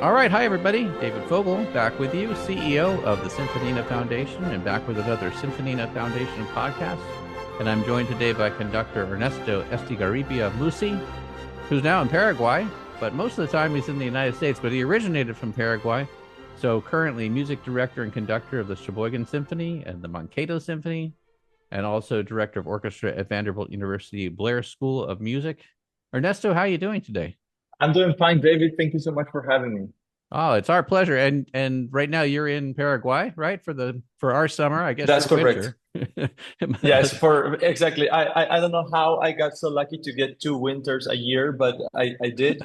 All right, hi everybody. David Fogel back with you, CEO of the Symphonina Foundation, and back with another Symphonina Foundation podcast. And I'm joined today by conductor Ernesto Estigarribia of Mussi, who's now in Paraguay, but most of the time he's in the United States, but he originated from Paraguay. So currently music director and conductor of the Sheboygan Symphony and the Mankato Symphony, and also director of orchestra at Vanderbilt University Blair School of Music. Ernesto, how are you doing today? I'm doing fine, David. Thank you so much for having me. Oh, it's our pleasure. And right now you're in Paraguay, right? For our summer, I guess That's your correct. winter. Yes, for exactly. I don't know how I got so lucky to get two winters a year, but I did.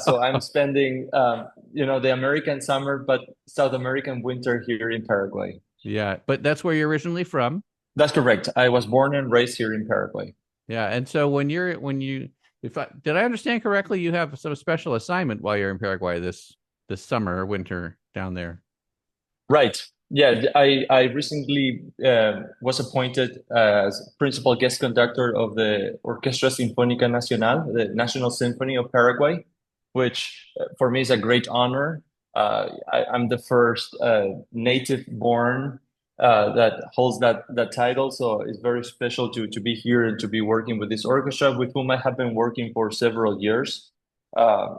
So I'm spending, the American summer, but South American winter here in Paraguay. Yeah, but that's where you're originally from. That's correct. I was born and raised here in Paraguay. Yeah, and so when you if I did I understand correctly, you have some special assignment while you're in Paraguay this summer or winter down there. Right. Yeah, I recently was appointed as principal guest conductor of the Orchestra Sinfónica Nacional, the National Symphony of Paraguay, which for me is a great honor. I'm the first native born that holds that title, so it's very special to be here and to be working with this orchestra with whom I have been working for several years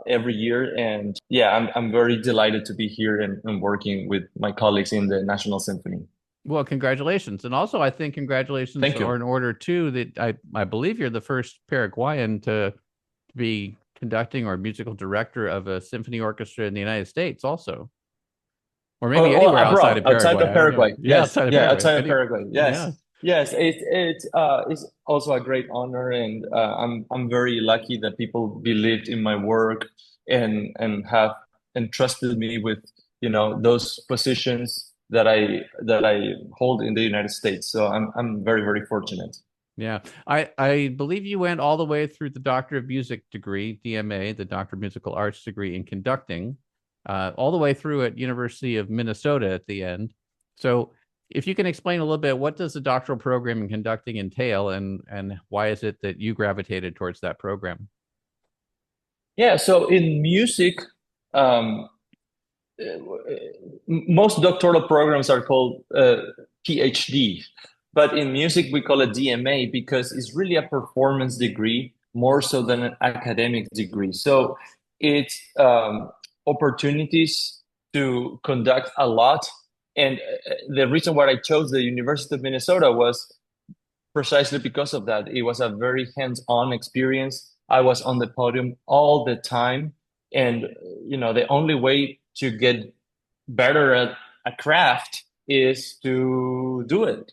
every year. And yeah, I'm very delighted to be here and working with my colleagues in the National Symphony. Well, congratulations. And also I think congratulations Thank are you. in order too that I believe you're the first Paraguayan to be conducting or musical director of a symphony orchestra in the United States also. Or maybe Oh, anywhere outside abroad, of outside Paraguay. of I don't know. Paraguay. Yeah, Yes, outside of yeah, Paraguay. outside of Paraguay. Yeah. Yes, yes. It's also a great honor, and I'm very lucky that people believed in my work and have entrusted me with those positions that I hold in the United States. So I'm very very fortunate. Yeah. I believe you went all the way through the Doctor of Music degree, DMA, the Doctor of Musical Arts degree in conducting, all the way through at University of Minnesota at the end. So if you can explain a little bit, what does the doctoral program in conducting entail and why is it that you gravitated towards that program? Yeah. So in music, um, most doctoral programs are called PhD, but in music we call it DMA because it's really a performance degree more so than an academic degree. So it's opportunities to conduct a lot. And the reason why I chose the University of Minnesota was precisely because of that. It was a very hands-on experience. I was on the podium all the time. And, the only way to get better at a craft is to do it.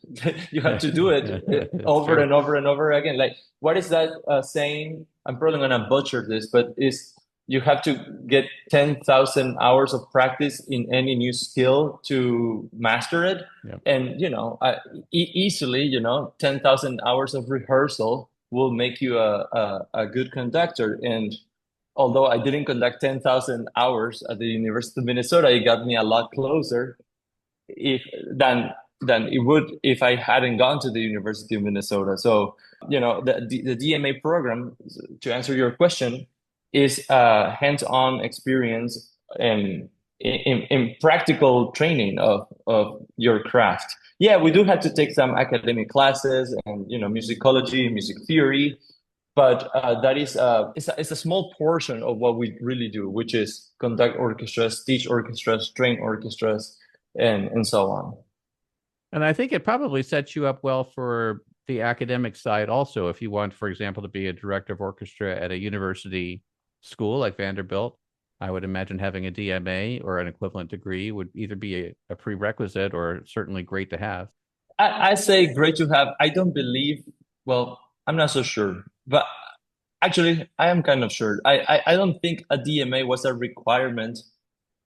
You have to do it It's over true. and over and over again. Like, what is that saying? I'm probably going to butcher this, but is you have to get 10,000 hours of practice in any new skill to master it. Yeah. And, easily, 10,000 hours of rehearsal will make you a good conductor. And although I didn't conduct 10,000 hours at the University of Minnesota, it got me a lot closer if than it would if I hadn't gone to the University of Minnesota. So, the DMA program, to answer your question, is a hands-on experience and in practical training of your craft. Yeah, we do have to take some academic classes and musicology, music theory, but that is it's a small portion of what we really do, which is conduct orchestras, teach orchestras, train orchestras, and so on. And I think it probably sets you up well for the academic side also. If you want, for example, to be a director of orchestra at a university school like Vanderbilt, I would imagine having a DMA or an equivalent degree would either be a prerequisite or certainly great to have. I say great to have. I don't believe. Well, I'm not so sure, but actually, I am kind of sure. I don't think a DMA was a requirement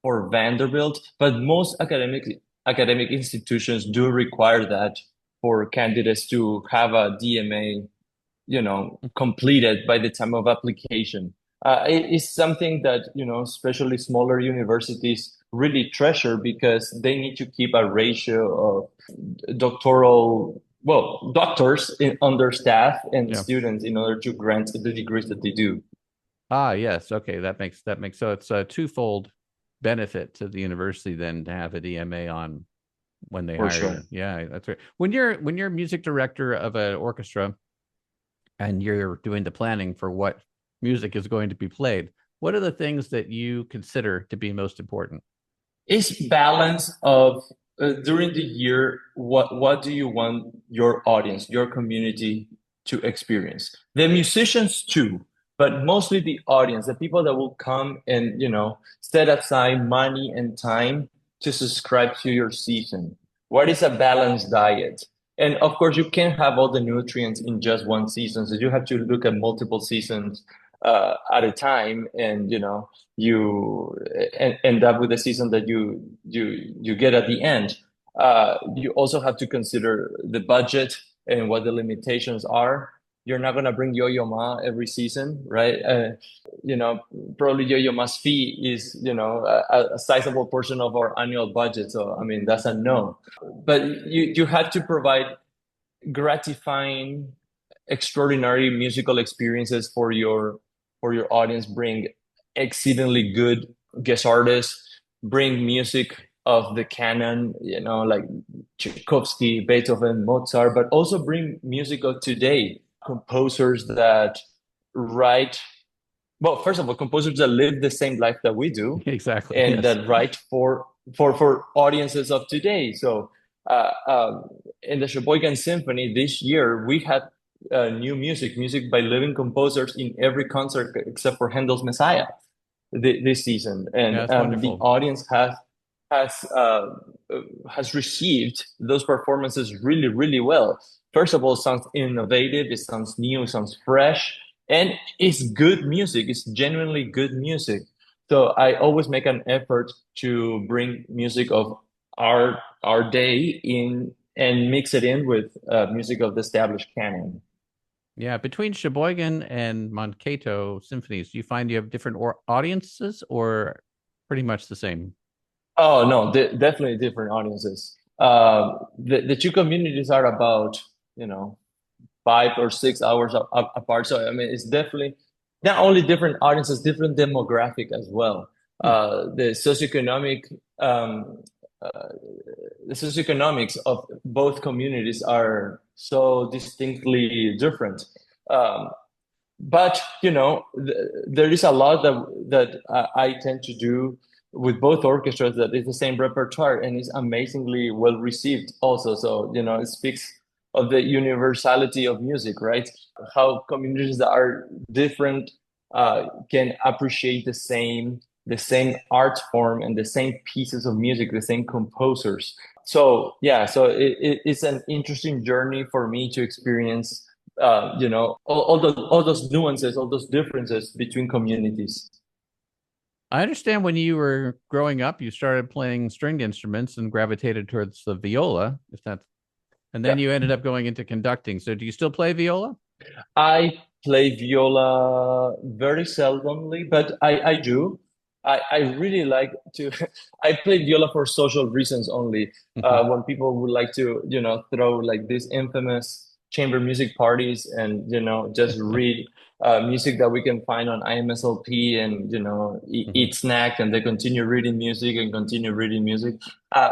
for Vanderbilt, but most academic institutions do require that for candidates to have a DMA, completed by the time of application. It is something that, especially smaller universities really treasure because they need to keep a ratio of doctors on their staff and Yeah. students in order to grant the degrees that they do. Ah, yes. Okay, that makes so it's a twofold benefit to the university than to have a DMA on when they For hire sure. you. Yeah, that's right. When you're music director of an orchestra and you're doing the planning for what music is going to be played, what are the things that you consider to be most important? It's balance of during the year, what do you want your audience, your community to experience? The musicians too, but mostly the audience, the people that will come and, set aside money and time to subscribe to your season. What is a balanced diet? And of course, you can't have all the nutrients in just one season, so you have to look at multiple seasons at a time, and you end up with a season that you get at the end. You also have to consider the budget and what the limitations are. You're not gonna bring Yo-Yo Ma every season, right? You know, Probably Yo-Yo Ma's fee is a sizable portion of our annual budget. So I mean that's a no. But you have to provide gratifying, extraordinary musical experiences for your audience. Bring exceedingly good guest artists. Bring music of the canon, like Tchaikovsky, Beethoven, Mozart, but also bring music of today, composers that write. Well, first of all, composers that live the same life that we do, Exactly. and Yes. that write for audiences of today. So, in the Sheboygan Symphony this year, we had new music by living composers in every concert except for Handel's Messiah this season, Yeah, and that's the wonderful. audience has uh, has received those performances really, really well. First of all, it sounds innovative, it sounds new, it sounds fresh, and it's good music. It's genuinely good music. So I always make an effort to bring music of our day in and mix it in with music of the established canon. Yeah, between Sheboygan and Mankato symphonies, do you find you have different audiences or pretty much the same? Oh no, definitely different audiences. The two communities are about 5 or 6 hours apart. So I mean, it's definitely not only different audiences, different demographic as well. Hmm. The socioeconomic um, uh, the socioeconomics of both communities are so distinctly different. Um, but there is a lot that I tend to do with both orchestras that is the same repertoire and is amazingly well received also. So it speaks of the universality of music, right? How communities that are different can appreciate the same art form and the same pieces of music, the same composers. So yeah, so it's an interesting journey for me to experience all those nuances, all those differences between communities. I understand when you were growing up, you started playing stringed instruments and gravitated towards the viola, if that's, and then Yeah, you ended up going into conducting. So do you still play viola? I play viola very seldomly, but I do. I really like to. I play viola for social reasons only. When people would like to, throw like these infamous chamber music parties and just read music that we can find on IMSLP and eat snack and they continue reading music and continue reading music. Uh,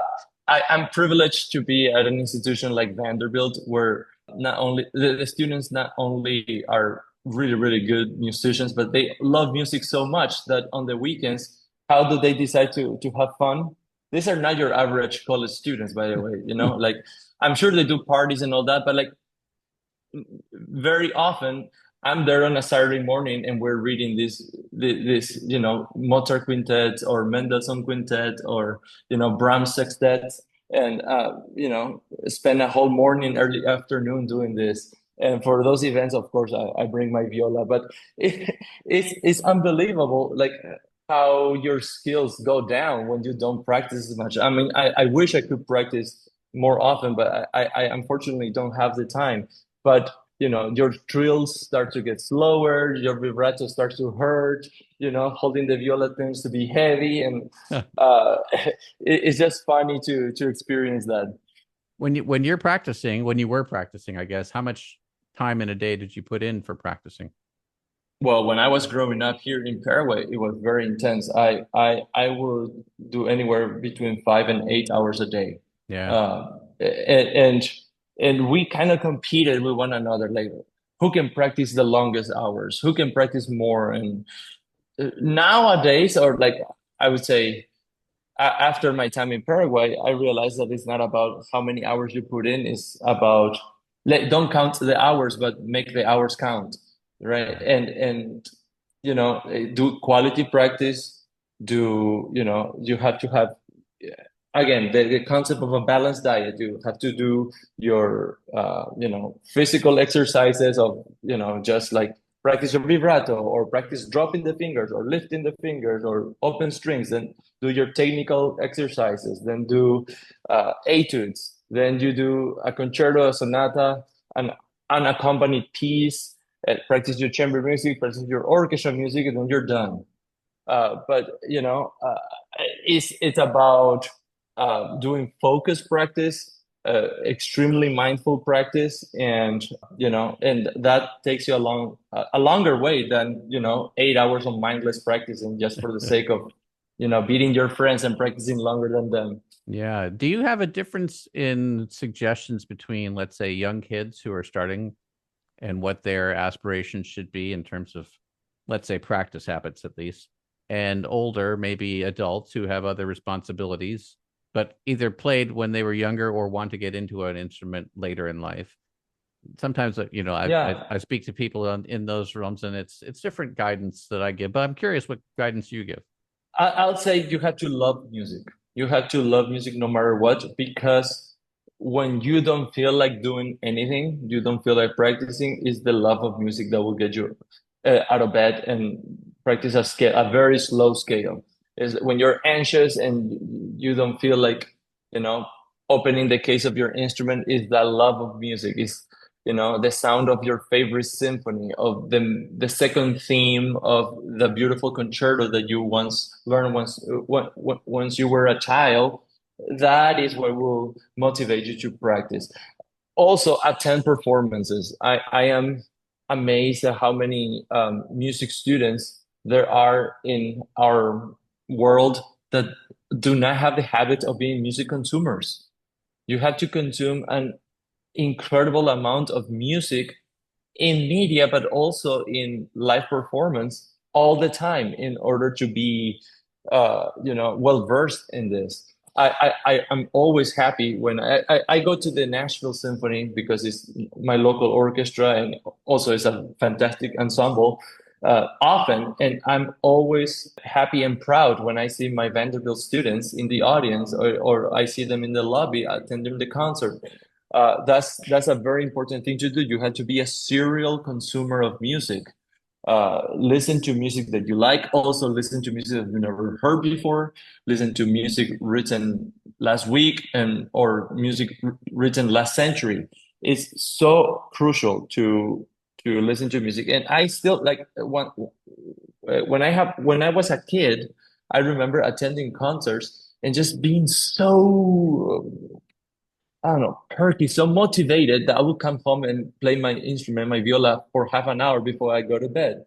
I'm privileged to be at an institution like Vanderbilt where not only the students not only are really really good musicians, but they love music so much that on the weekends, how do they decide to have fun? These are not your average college students, by the way. Like I'm sure they do parties and all that, but like very often I'm there on a Saturday morning and we're reading this Mozart quintet or Mendelssohn quintet or Brahms sextet and spend a whole morning, early afternoon doing this. And for those events, of course, I bring my viola, but it's unbelievable, like how your skills go down when you don't practice as much. I mean, I wish I could practice more often, but I unfortunately don't have the time. But your trills start to get slower, your vibrato starts to hurt, holding the viola tends to be heavy, and it's just funny to experience that. When you're practicing, when you were practicing, I guess, how much time in a day did you put in for practicing? Well, when I was growing up here in Paraguay, it was very intense. I would do anywhere between 5 and 8 hours a day. Yeah. Uh, and we kind of competed with one another, like who can practice the longest hours, who can practice more. And nowadays, or like I would say, after my time in Paraguay, I realized that it's not about how many hours you put in. It's about don't count the hours, but make the hours count, right? And do quality practice. You have to have again the concept of a balanced diet. You have to do your physical exercises of just like practice your vibrato or practice dropping the fingers or lifting the fingers or open strings, then do your technical exercises, then do etudes, then you do a concerto, a sonata, an unaccompanied piece, practice your chamber music, practice your orchestra music, and then you're done. But it's about doing focus practice, extremely mindful practice, and that takes you along a longer way than 8 hours of mindless practicing just for the sake of beating your friends and practicing longer than them. Yeah. Do you have a difference in suggestions between, let's say, young kids who are starting and what their aspirations should be in terms of, let's say, practice habits at least, and older, maybe adults who have other responsibilities, but either played when they were younger or want to get into an instrument later in life? Sometimes, I Yeah, speak to people in those realms, and it's different guidance that I give. But I'm curious what guidance you give. I'll say you have to love music. You have to love music no matter what, because when you don't feel like doing anything, you don't feel like practicing, is the love of music that will get you out of bed and practice a very slow scale. Is when you're anxious and you don't feel like, you know, opening the case of your instrument, is that love of music. Is the sound of your favorite symphony, of the second theme of the beautiful concerto that you once learned once you were a child. That is what will motivate you to practice. Also, attend performances. I am amazed at how many music students there are in our world that do not have the habit of being music consumers. You have to consume an incredible amount of music in media, but also in live performance all the time in order to be, well versed in this. I'm always happy when I go to the Nashville Symphony because it's my local orchestra and also it's a fantastic ensemble. Often, and I'm always happy and proud when I see my Vanderbilt students in the audience, or I see them in the lobby attending the concert. That's a very important thing to do. You have to be a serial consumer of music. Listen to music that you like. Also, listen to music that you never heard before. Listen to music written last week or music written last century. It's so crucial to listen to music. And I still like when I was a kid, I remember attending concerts and just being so I don't know, perky, so motivated that I would come home and play my instrument, my viola, for half an hour before I go to bed.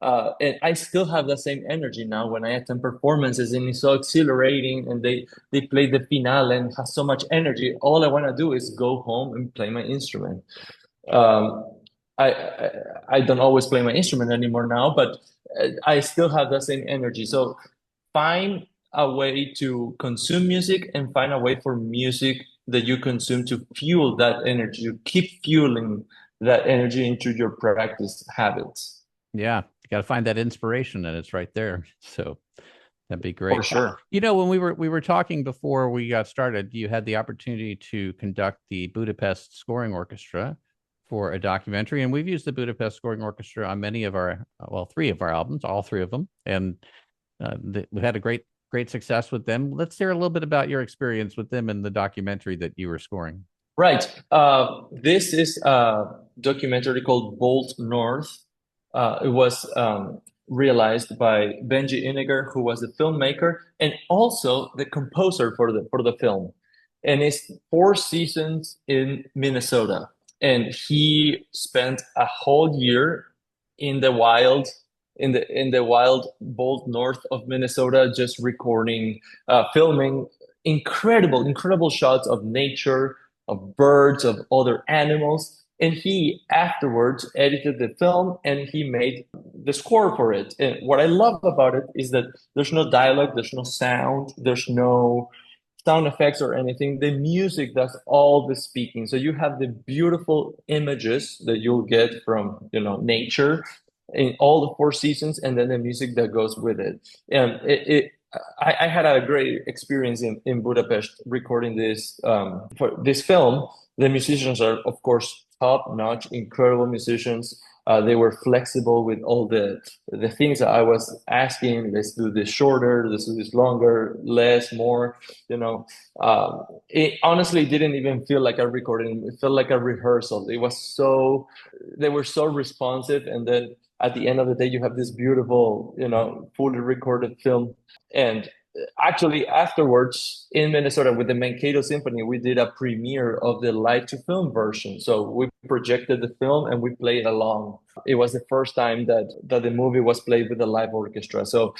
And I still have the same energy now when I attend performances, and it's so exhilarating. And they play the finale and have so much energy. All I want to do is go home and play my instrument. Um, I don't always play my instrument anymore now, but I still have the same energy. So find a way to consume music and find a way for music that you consume to fuel that energy, to keep fueling that energy into your practice habits. Yeah, you got to find that inspiration, and it's right there. So that'd be For great. sure. When we were talking before we got started, you had the opportunity to conduct the Budapest Scoring Orchestra for a documentary, and we've used the Budapest Scoring Orchestra on many of our, well, three of our albums, all three of them, and we've had a great success with them. Let's hear a little bit about your experience with them in the documentary that you were scoring. Right. This is a documentary called Bolt North. It was realized by Benji Iniger, who was the filmmaker and also the composer for the film. And it's 4 seasons in Minnesota. And he spent a whole year in the wild, in the wild, bold north of Minnesota, just recording, filming incredible shots of nature, of birds, of other animals. And he afterwards edited the film and he made the score for it. And what I love about it is that there's no dialogue, there's no sound, there's no sound effects or anything. The music does all the speaking. So you have the beautiful images that you'll get from, nature in all the four seasons, and then the music that goes with it. And I had a great experience in Budapest recording this for this film. The musicians are, of course, top-notch, incredible musicians. They were flexible with all the things that I was asking. Let's do this shorter. Let's do this longer, less, more. It honestly didn't even feel like a recording. It felt like a rehearsal. It was they were so responsive, and then at the end of the day, you have this beautiful, fully recorded film. And actually, afterwards in Minnesota with the Mankato Symphony, we did a premiere of the live to film version. So we projected the film and we played along. It was the first time that the movie was played with a live orchestra. So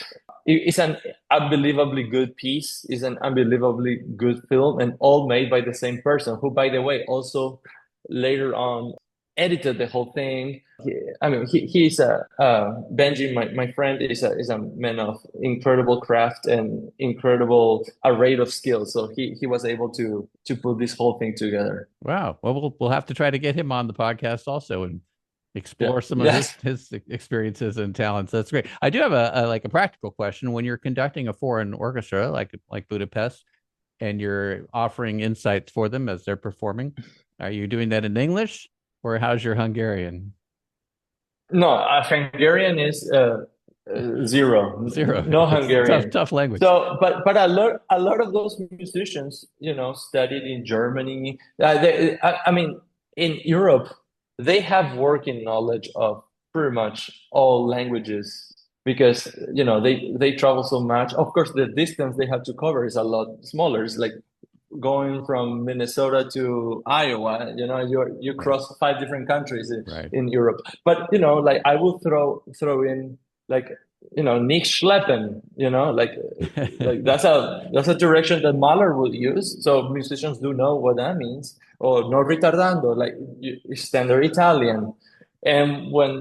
it's an unbelievably good piece. It's an unbelievably good film, and all made by the same person, who, by the way, also later on edited the whole thing. He's Benji, my friend, is a man of incredible craft and incredible array of skills. So he was able to put this whole thing together. Wow. Well, we'll have to try to get him on the podcast also and explore some of his experiences and talents. That's great. I do have a practical question. When you're conducting a foreign orchestra like Budapest, and you're offering insights for them as they're performing, are you doing that in English, or how's your Hungarian? No, Hungarian is zero. Zero. No Hungarian. Tough language. So, but a lot of those musicians, studied in Germany. In Europe, they have working knowledge of pretty much all languages because they travel so much. Of course, the distance they have to cover is a lot smaller. It's like going from Minnesota to Iowa, you cross 5 different countries in Europe. But like I will throw in like Nick Schleppen, like that's a direction that Mahler would use. So musicians do know what that means. Or no ritardando, like standard Italian. And when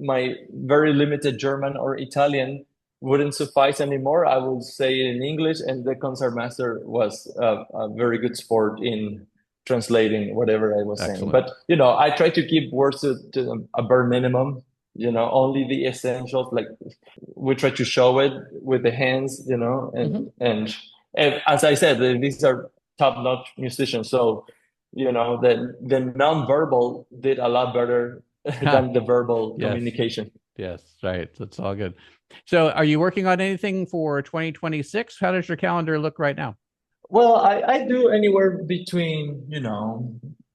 my very limited German or Italian wouldn't suffice anymore, I would say it in English, and the concertmaster was a very good sport in translating whatever I was saying. But I try to keep words to a bare minimum. Only the essentials. Like we try to show it with the hands. And as I said, these are top-notch musicians. So the non-verbal did a lot better than the verbal communication. Yes, right. That's all good. So are you working on anything for 2026? How does your calendar look right now? Well, I do anywhere between,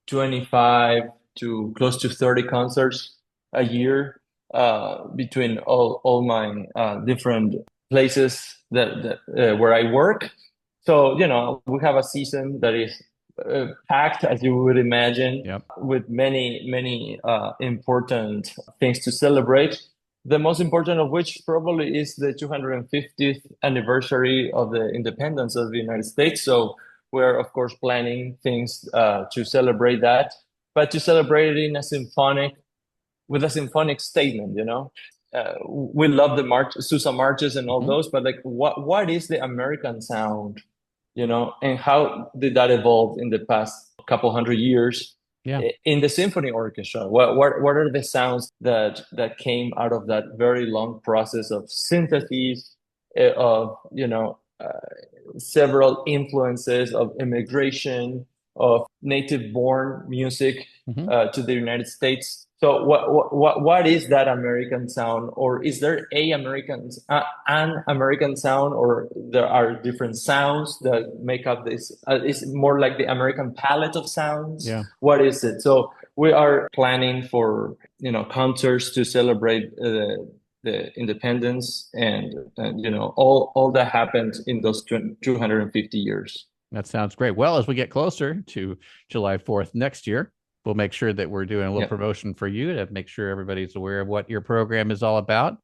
25 to close to 30 concerts a year, between all my different places that where I work. So, we have a season that is packed, as you would imagine, with many important things to celebrate. The most important of which probably is the 250th anniversary of the independence of the United States. So we're, of course, planning things to celebrate that, but to celebrate it with a symphonic statement, we love the Sousa marches and all those, but like, what is the American sound, and how did that evolve in the past couple hundred years? In the symphony orchestra, what are the sounds that came out of that very long process of synthesis, of several influences of immigration, of native born music to the United States? So what is that American sound, or is there an American sound, or there are different sounds that make up this? Is it more like the American palette of sounds? Yeah. What is it? So we are planning for concerts to celebrate the independence and all that happened in those 250 years. That sounds great. Well, as we get closer to July 4th next year, we'll make sure that we're doing a little promotion for you to make sure everybody's aware of what your program is all about.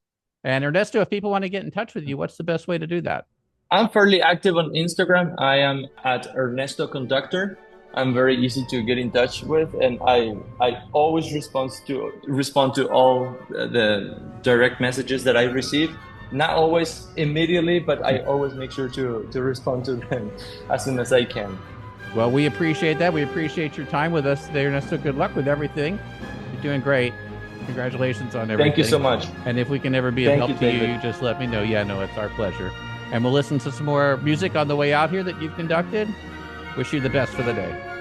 And Ernesto, if people want to get in touch with you, what's the best way to do that? I'm fairly active on Instagram. I am at Ernesto Conductor. I'm very easy to get in touch with, and I always respond to all the direct messages that I receive. Not always immediately, but I always make sure to respond to them as soon as I can. Well, we appreciate that. We appreciate your time with us today, Ernesto. Good luck with everything. You're doing great. Congratulations on everything. Thank you so much. And if we can ever be of help to you, just let me know. Yeah, no, it's our pleasure. And we'll listen to some more music on the way out here that you've conducted. Wish you the best for the day.